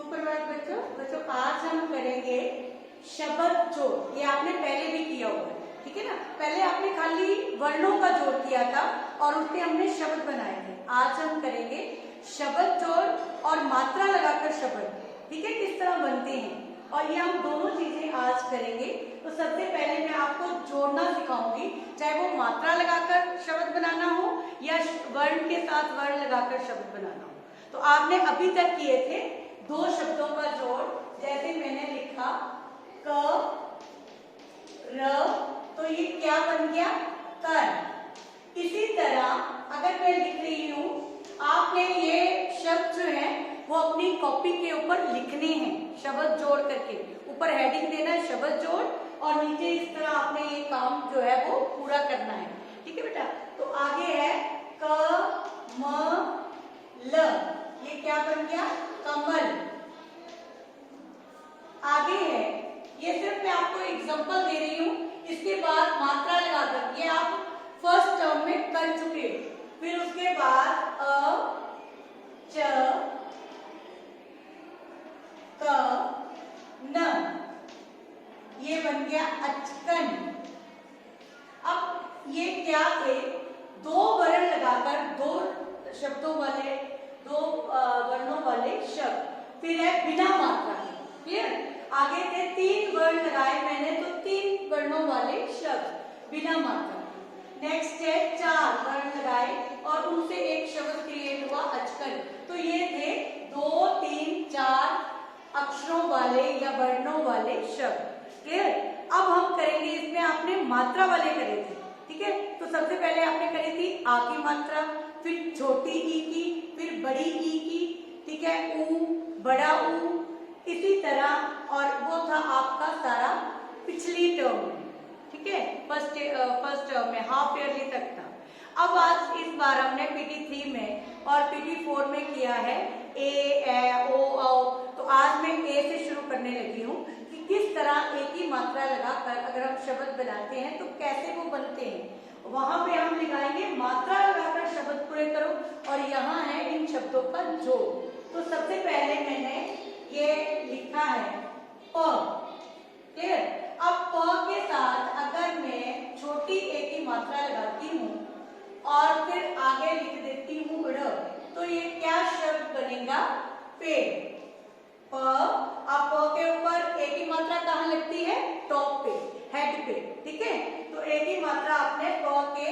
सुप्रभात बच्चों। बच्चों आज हम करेंगे शब्द जोड़। ये आपने पहले भी किया होगा, ठीक है ना। पहले आपने खाली वर्णों का जोड़ किया था और उससे हमने शब्द बनाए थे। आज हम करेंगे शब्द जोड़ और मात्रा लगाकर शब्द, ठीक है, किस तरह बनते हैं। और ये हम दोनों चीजें आज करेंगे। तो सबसे पहले मैं आपको जोड़ना सिखाऊंगी, चाहे वो मात्रा लगाकर शब्द बनाना हो या वर्ण के साथ वर्ण लगाकर शब्द बनाना हो। तो आपने अभी तक किए थे दो शब्दों का जोड़। जैसे मैंने लिखा क र, तो ये क्या बन गया, कर। इसी तरह अगर मैं लिख रही हूं, आपने ये शब्द जो है वो अपनी कॉपी के ऊपर लिखने हैं शब्द जोड़ करके। ऊपर हेडिंग देना है शब्द जोड़ और नीचे इस तरह आपने ये काम जो है वो पूरा करना है, ठीक है बेटा। तो आगे है क म ल, ये क्या बन गया, कमल। आगे है, ये सिर्फ मैं आपको एग्जांपल दे रही हूं, इसके बाद मात्रा लगाकर ये आप फर्स्ट टर्म में कर चुके। फिर उसके बाद अ च क न, ये बन गया अचकन। अब ये क्या थे, दो वर्ण लगाकर दो शब्दों वाले, दो वर्णों वाले शब्द। फिर है बिना मात्रा, क्लियर। आगे थे तीन वर्ण लगाए मैंने, तो तीन वर्णों वाले शब्द बिना मात्रा। नेक्स्ट है चार वर्ण लगाए और उनसे एक शब्द क्रिएट हुआ अचकन। तो ये थे दो तीन चार अक्षरों वाले या वर्णों वाले शब्द, क्लियर। अब हम करेंगे, इसमें आपने मात्रा वाले करे थे, ठीक है। तो सबसे पहले आपने करी थी आ की मात्रा, फिर छोटी ई की, फिर बड़ी ई की, ठीक है, ऊ, बड़ा ऊ, इसी तरह। और वो था आपका सारा पिछली टर्म में, ठीक है, फर्स्ट टर्म में हाफ ईयरली तक था। अब आज इस बार हमने PT3 में और PT4 में किया है ए, ओ, औ। तो आज मैं ए से शुरू करने लगी हूँ कि किस तरह एक ही मात्रा लगाकर अगर हम शब्द बनाते हैं तो कैसे वो बनते हैं। वहां पे हम लिखाएंगे मात्रा लगाकर शब्द पूरे करो, और यहाँ है इन शब्दों का जोड़। तो सबसे पहले मैंने ये लिखा है प, क्लियर। अब प के साथ अगर मैं छोटी ए की मात्रा लगाती हूँ और फिर आगे लिख देती हूँ ड़, तो ये क्या शब्द बनेगा, पेड़। प, अब प के ऊपर ए की मात्रा कहाँ लगती है, टॉप पे, हेड पे, ठीक है। तो ए की मात्रा आपने प के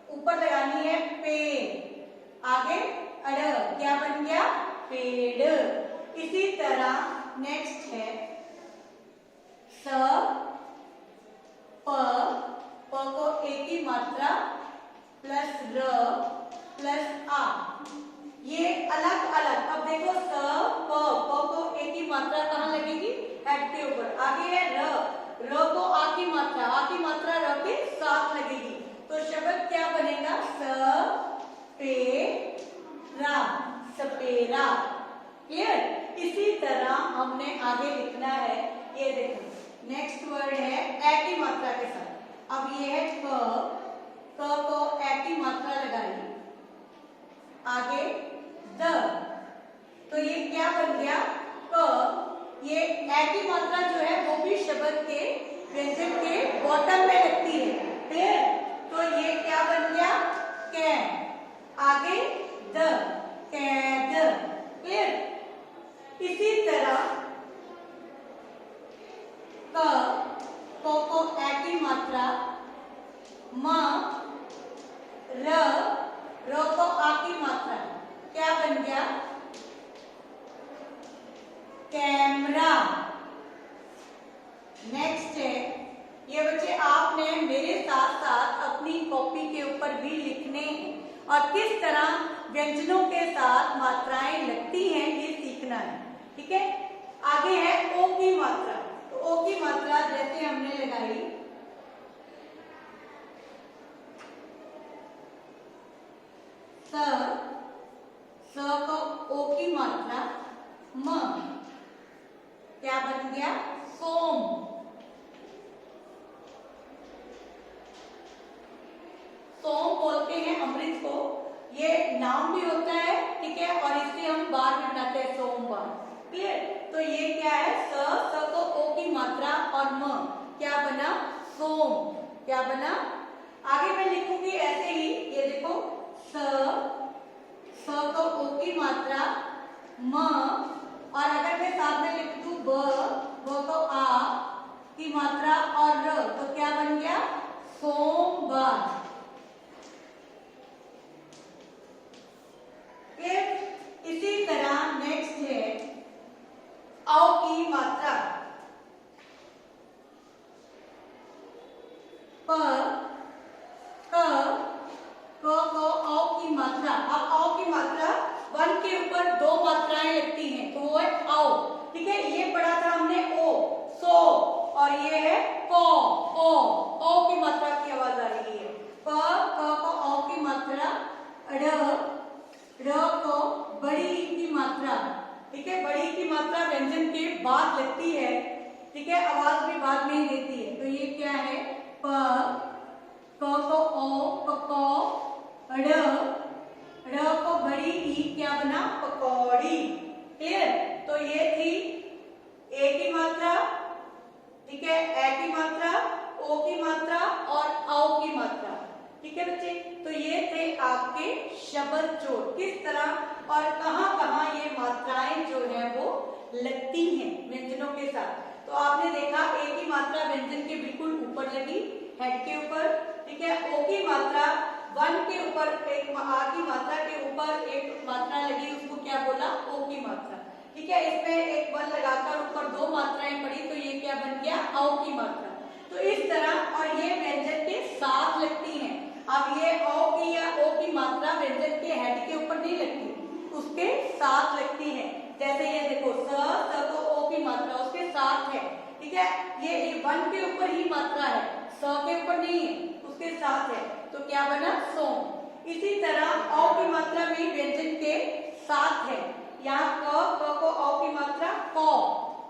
ऊपर लगानी है, पेड़। आगे अड़, क्या बन गया, पेड़। इसी तरह नेक्स्ट है स, प, प को ए की मात्रा प्लस र प्लस आ, ये अलग अलग। अब देखो स, प को ए की मात्रा कहाँ लगेगी, हेड के ऊपर। आगे है र को आ की मात्रा र के साथ लगेगी। तो शब्द क्या बनेगा, स पे रा, सपेरा, क्लियर। इसी तरह हमने आगे लिखना है, ये देखो नेक्स्ट वर्ड है ए की मात्रा के साथ। अब ये है क को ए की मात्रा लगाई, आगे द, तो ये क्या बन गया, क। ये ए की मात्रा जो है वो भी शब्द के व्यंजन के बॉटम में लगती है, क्लियर। तो ये क्या बन गया, कै। आगे द, कैद, क्लियर। इसी तरह को ए की मात्रा, म, र को आ की मात्रा, क्या बन गया, कैमरा। नेक्स्ट है, ये बच्चे आपने मेरे साथ साथ अपनी कॉपी के ऊपर भी लिखने हैं और किस तरह व्यंजनों के साथ मात्राएं लगती हैं ये सीखना है, ठीक है। आगे है ओ की मात्रा। तो ओ की मात्रा जैसे हमने लगाई, स को ओ की मात्रा, म, क्या बन गया, सोम। सोम बोलते हैं अमृत को, ये नाम भी होता है, ठीक है, और इसे हम बार भी बनाते हैं, सोमवार। क्लियर? तो ये क्या है? स को ओ की मात्रा और म क्या बना? सोम। क्या बना? आगे मैं लिखूंगी ऐसे ही, ये देखो स को ओ की मात्रा, म, और अगर मैं साथ में लिख दूं ब को आ की मात्रा और र, तो क्या बन गया? सोमवार। फिर इसी तरह नेक्स्ट है औ की मात्रा, प, क को औ की मात्रा। अब औ की मात्रा वन के ऊपर दो मात्राएं लगती हैं, तो वो है औ। ठीक है, ये पढ़ा था हमने ओ, सो, और ये है को, ओ की मात्रा की आवाज आ रही है। प को औ की मात्रा, र को बड़ी ई की मात्रा। ठीक है, बड़ी की मात्रा व्यंजन के बाद लगती है। ठीक है, आवाज भी बाद में ही देती है। तो ये क्या है? प को ओ, ड़ को बड़ी ई क्या बना? पकौड़ी। क्लियर? तो ये थी ए की मात्रा, ठीक है, ए की मात्रा, ओ की मात्रा और औ की मात्रा। ठीक है बच्चे, तो ये थे आपके शब्द जोड़, किस तरह और कहां कहां ये मात्राएं जो है वो लगती हैं व्यंजनों के साथ। तो आपने देखा ए की मात्रा व्यंजन के बिल्कुल ऊपर लगी, हेड के ऊपर। ठीक है, ओ की मात्रा वन के ऊपर, एक आ की मात्रा के ऊपर एक मात्रा लगी, उसको क्या बोला? ओ की मात्रा। ठीक है, इसमें एक वन लगाकर ऊपर दो मात्राएं पड़ी, तो ये क्या बन गया? औ की मात्रा। तो इस तरह, और ये व्यंजन के साथ लगती हैं। अब ये औ की या ओ की मात्रा व्यंजन के हेड के ऊपर नहीं लगती, उसके साथ लगती है। जैसे ये देखो स को ओ की मात्रा उसके साथ है। ठीक है, ये वन के ऊपर ही मात्रा है, स के ऊपर नहीं है, उसके साथ है, तो क्या बना? सोम। इसी तरह औ की मात्रा भी व्यंजन के साथ है, यहाँ क को औ की मात्रा कौ।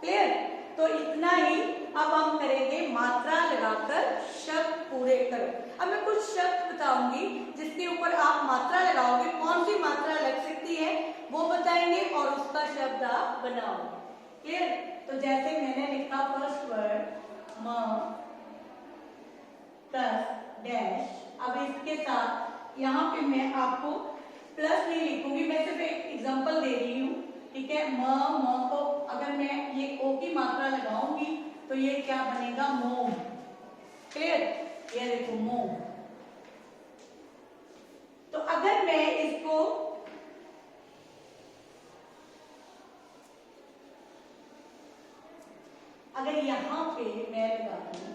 क्लियर? तो इतना ही। अब हम करेंगे मात्रा लगाकर शब्द पूरे करो। अब मैं कुछ शब्द बताऊंगी जिसके ऊपर आप मात्रा लगाओगे, कौन सी मात्रा लग सकती है वो बताएंगे और उसका शब्द आप बनाओगे। क्लियर? तो जैसे मैंने लिखा फर्स्ट वर्ड म प्लस डैश। अब इसके साथ यहाँ पे मैं आपको प्लस नहीं लिखूंगी, मैं सिर्फ एक एग्जांपल दे रही हूँ। ठीक है, म को अगर मैं ये ओ की मात्रा लगाऊंगी तो ये क्या बनेगा? मोम। क्लियर? ये देखो मोम। तो अगर मैं इसको अगर यहां पे मैं लगा दूं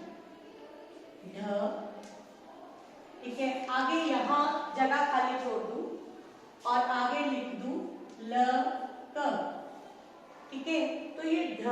ढ, ठीक है, आगे यहां जगह खाली छोड़ दूं और आगे लिख दूं ल क। ठीक है, तो ये ढ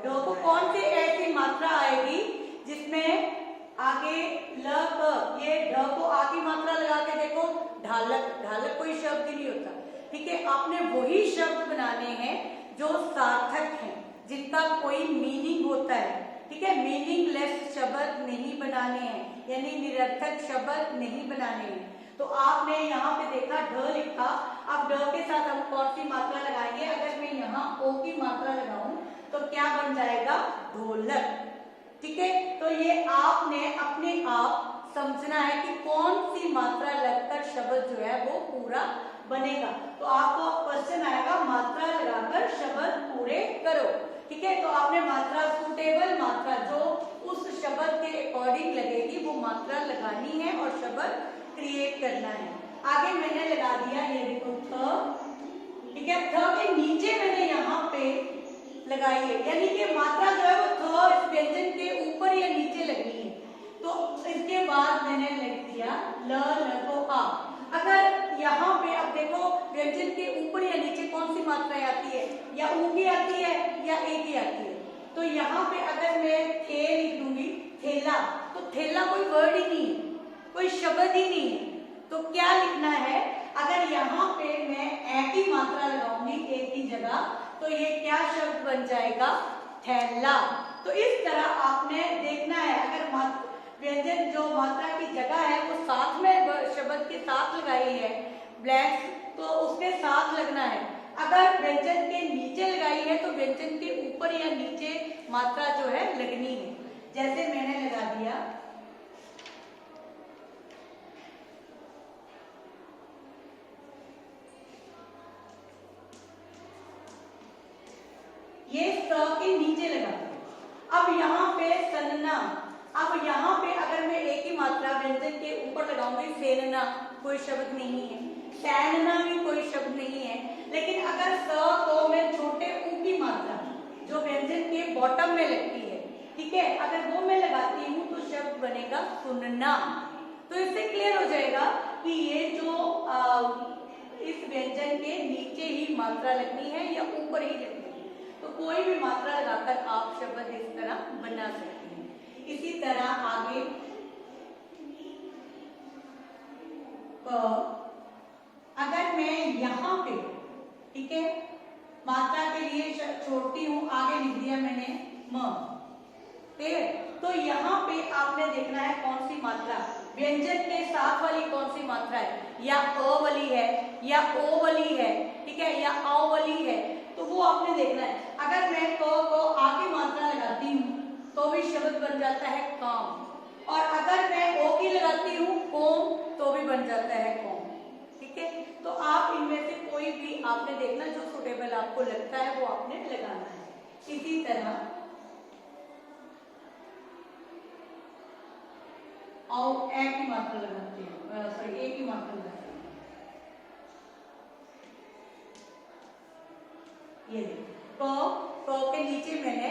को कौन सी ऐसी मात्रा आएगी जिसमें आगे ल क, ये ढ को आ की मात्रा लगा के देखो, ढालक। ढालक कोई शब्द ही नहीं होता। ठीक है, आपने वही शब्द बनाने हैं जो सार्थक हैं, जिनका कोई मीनिंग होता है। ठीक है, मीनिंगलेस शब्द नहीं बनाने हैं, यानी निरर्थक शब्द नहीं बनाने हैं। तो आपने यहाँ पे देखा ढ लिखा, अब ढ के साथ हम कौन सी मात्रा लगाएंगे? अगर मैं यहाँ ओ की मात्रा लगाऊं तो क्या बन जाएगा? ढोलक। ठीक है, तो ये आपने अपने आप समझना है कि कौन सी मात्रा लगकर शब्द जो है वो पूरा बनेगा। तो आपको क्वेश्चन आएगा मात्रा लगाकर शब्द पूरे करो। ठीक है, तो आपने मात्रा, सुटेबल मात्रा जो उस शब्द के अकॉर्डिंग लगेगी वो मात्रा लगानी है और शब्द क्रिएट करना है। आगे मैंने लगा दिया, ये देखो थ। ठीक है, थ के नीचे मैंने यहाँ पे लगाई है, यानी कि मात्रा जो है वो थ इस व्यंजन के ऊपर या नीचे लगनी है। तो इसके बाद मैंने लिख दिया ल को आ। अगर यहाँ पे अब देखो व्यंजन के ऊपर या नीचे कौन सी मात्राएं आती है? या ऊ की आती है या ए की आती है। तो यहाँ पे अगर मैं थे लिख दूंगी थैला, तो थैला कोई वर्ड ही नहीं है, कोई शब्द ही नहीं है। तो क्या लिखना है? अगर यहाँ पे मैं ए की मात्रा लगाऊंगी ए की जगह, तो ये क्या शब्द बन जाएगा? थैला। तो इस तरह आपने देखना है, अगर व्यंजन जो मात्रा की जगह है वो साथ में शब्द के साथ लगाई है ब्लैंक्स, तो उसके साथ लगना है। अगर व्यंजन के नीचे लगाई है तो व्यंजन के ऊपर या नीचे मात्रा जो है लगनी है। जैसे मैंने लगा दिया ये स के नीचे लगा। अब यहाँ पे सन्ना, अब यहाँ पे अगर मैं एक ही मात्रा व्यंजन के ऊपर लगाऊंगी, सेनना कोई शब्द नहीं है, सैनना भी कोई शब्द नहीं है। लेकिन अगर स को मैं छोटे ऊ की मात्रा जो व्यंजन के बॉटम में लगती है, ठीक है, अगर वो मैं लगाती हूँ तो शब्द बनेगा सुनना। तो इससे क्लियर हो जाएगा कि ये जो इस व्यंजन के नीचे ही मात्रा लगनी है या ऊपर ही लगनी है। तो कोई भी मात्रा लगाकर आप शब्द इस तरह बना सकते हैं। इसी तरह आगे अगर मैं यहाँ पे, ठीक है, मात्रा के लिए छोड़ती हूँ, आगे लिख दिया मैंने म, ठीक है, तो यहाँ पे आपने देखना है कौन सी मात्रा व्यंजन के साथ वाली कौन सी मात्रा है, या अ वाली है या ओ वाली है, ठीक है, या औ वाली है, तो वो आपने देखना है। अगर मैं क को आ की मात्रा लगाती हूँ तो भी शब्द बन जाता है काम, और अगर मैं ओ की लगाती हूँ कोम तो भी बन जाता है कोम, ठीक है। तो आप इनमें से कोई भी आपने देखना जो सुटेबल आपको लगता है वो आपने लगाना है। इसी तरह और ए की मात्रा लगाते हैं, सॉरी ए की मात्रा लगाते हैं। ये क के नीचे मैंने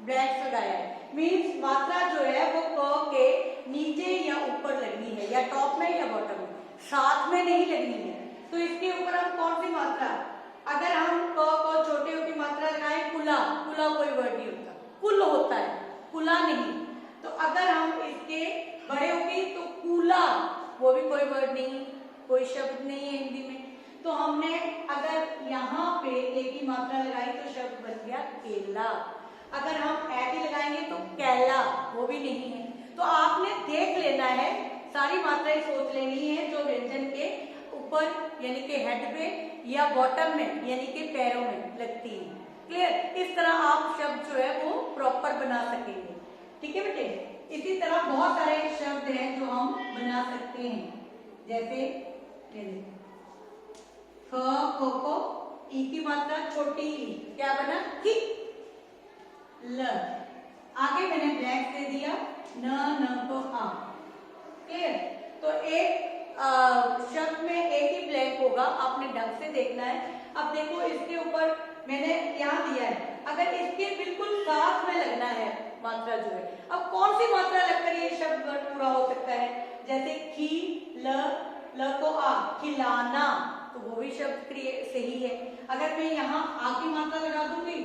ब्लैंक्स लगाया है, मीन्स मात्रा जो है वो क के नीचे या ऊपर लगनी है, या टॉप में या बॉटम में, साथ में नहीं लगनी है। तो इसके ऊपर हम कौन सी मात्रा, अगर हम क को छोटे की मात्रा लगाएं, कुला, कुला कोई वर्ड नहीं होता, कुल होता है, कुला नहीं। तो अगर हम इसके बड़े होगी तो कूला, वो भी कोई वर्ड नहीं, कोई शब्द नहीं है हिंदी में। तो हमने अगर यहाँ पे एक ही मात्रा लगाई तो शब्द बन गया केला। अगर हम ए की लगाएंगे तो कैला, वो भी नहीं है। तो आपने देख लेना है, सारी मात्राएं सोच लेनी है जो व्यंजन के ऊपर यानी कि हेड पे या बॉटम में यानी कि पैरों में लगती है। क्लियर? इस तरह आप शब्द जो है वो प्रॉपर बना सकेंगे, ठीक है बेटे। इसी तरह बहुत सारे शब्द हैं जो हम बना सकते हैं, जैसे ख खो को ई की मात्रा छोटी ई, क्या बना कि ल। आगे मैंने ब्लैंक दे दिया, न को आ। क्लियर? तो एक शब्द में एक ही ब्लैंक होगा, आपने ढंग से देखना है। अब देखो इसके ऊपर मैंने यहाँ दिया है, अगर इसके बिल्कुल साथ में लगना है मात्रा जो है, अब कौन सी मात्रा लगकर ये शब्द पूरा हो सकता है, जैसे खी ल को आ, खिलाना, तो वो भी शब्द सही है। अगर मैं यहाँ आ की मात्रा लगा दूंगी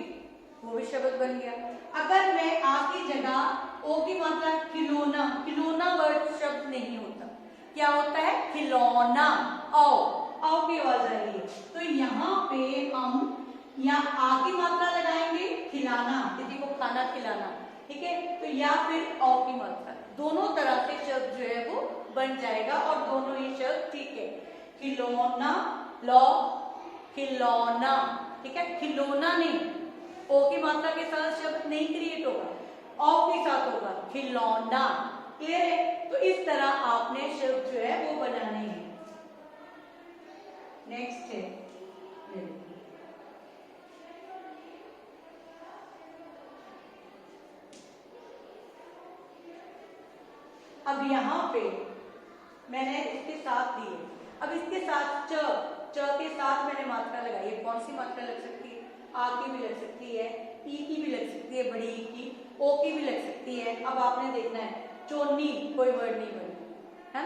वो भी शब्द बन गया। अगर मैं आ की जगह ओ की मात्रा खिलौना, खिलौना वर्ड शब्द नहीं होता, क्या होता है खिलौना, औ की आवाज आ रही है। तो यहाँ पे हम या आ की मात्रा लगाएंगे खिलाना, किसी को खाना खिलाना, ठीक है, तो या फिर औ की मात्रा, दोनों तरह से शब्द जो है वो बन जाएगा और दोनों ही शब्द ठीक है। खिलौना, लौ, खिलौना, ठीक है, खिलौना नहीं, ओ की मात्रा के साथ शब्द नहीं क्रिएट होगा, औ के साथ होगा खिलौना। क्लियर है? तो इस तरह आपने शब्द जो है वो बनाने हैं। नेक्स्ट है अब यहाँ पे मैंने इसके साथ दिए, अब इसके साथ च के साथ मैंने मात्रा लगाई है। कौन सी मात्रा लग सकती है? आ की भी लग सकती है, ई की भी लग सकती है, बड़ी ई की, ओ की भी लग सकती है। अब आपने देखना है, चोनी कोई वर्ड नहीं बनी है।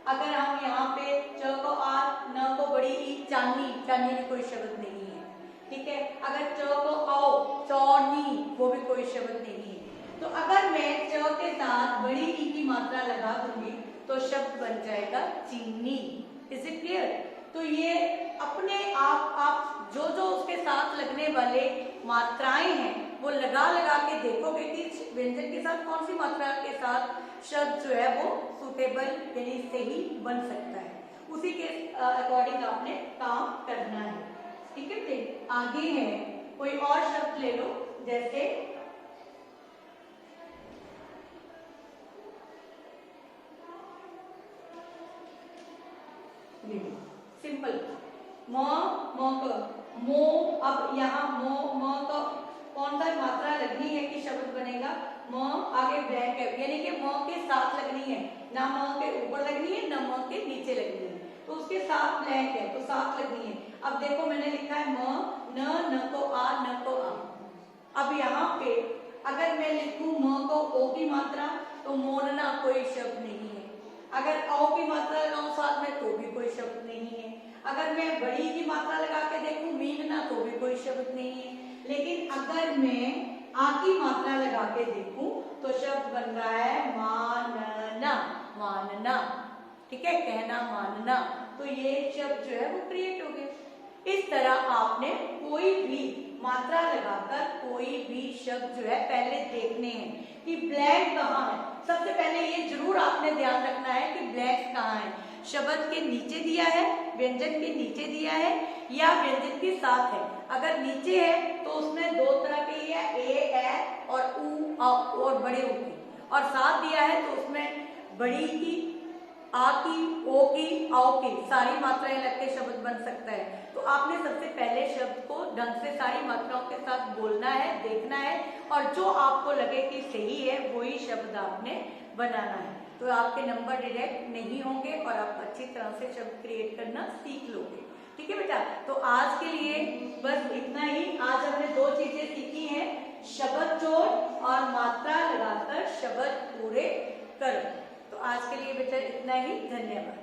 अगर हम यहाँ पे च को आ, न को बड़ी ई, चांदी, चांदी भी कोई शब्द नहीं है, ठीक है। अगर च को आओ, चौनी, वो भी कोई शब्द नहीं है। तो अगर मैं च के साथ बड़ी ई की मात्रा लगा दूंगी तो शब्द बन जाएगा चीनी। Is it clear? तो ये अपने आप जो जो उसके साथ लगने वाले मात्राएं हैं वो लगा लगा के देखोगे कि व्यंजन के साथ कौन सी मात्रा के साथ शब्द जो है वो सुटेबल यानी सही बन सकता है, उसी के अकॉर्डिंग आपने काम करना है, ठीक है। आगे है कोई और शब्द ले लो, जैसे सिंपल म मो। अब यहाँ म का कौन सा मात्रा लगनी है कि शब्द बनेगा? म आगे ब्लैंक है, यानी कि म के साथ लगनी है, ना म के ऊपर लगनी है ना म के नीचे लगनी है, तो उसके साथ ब्लैंक है तो साथ लगनी है। अब देखो मैंने लिखा है म, न को आ, न को आ। अब यहाँ पे अगर मैं लिखूं म को ओ की मात्रा तो मोनना कोई शब्द नहीं है। अगर औ की मात्रा लगाऊं साथ में तो भी कोई शब्द नहीं है। अगर मैं बड़ी की मात्रा लगा के देखूं मीनना तो भी कोई शब्द नहीं है। लेकिन अगर मैं आ की मात्रा लगा के देखूं तो शब्द बन रहा है मानना, मानना। ठीक है, कहना, मानना। तो ये शब्द जो है वो क्रिएट हो गया। इस तरह आपने कोई भी मात्रा लगाकर कोई भी शब्द जो है पहले देखने हैं कि ब्लैंक कहाँ है। सबसे पहले ये जरूर आपने ध्यान रखना है कि ब्लैंक कहाँ है। शब्द के नीचे दिया है, व्यंजन के नीचे दिया है या व्यंजन के साथ है। अगर नीचे है तो उसमें दो तरह के है, ए और उ और बड़े ऊ की, और साथ दिया है तो उसमें बड़ी की, आ की, ओ की, आओ की सारी मात्राएं लग के शब्द बन सकता है। तो आपने सबसे पहले शब्द को ढंग से सारी मात्राओं के साथ बोलना है, देखना है, और जो आपको लगे कि सही है वही शब्द आपने बनाना है। तो आपके नंबर डिडक्ट नहीं होंगे और आप अच्छी तरह से शब्द क्रिएट करना सीख लोगे। ठीक है बेटा, तो आज के लिए बस इतना ही। आज हमने दो चीजें सीखी हैं, शब्द जोड़ और मात्रा लगाकर शब्द पूरे करो। तो आज के लिए बेटा इतना ही, धन्यवाद।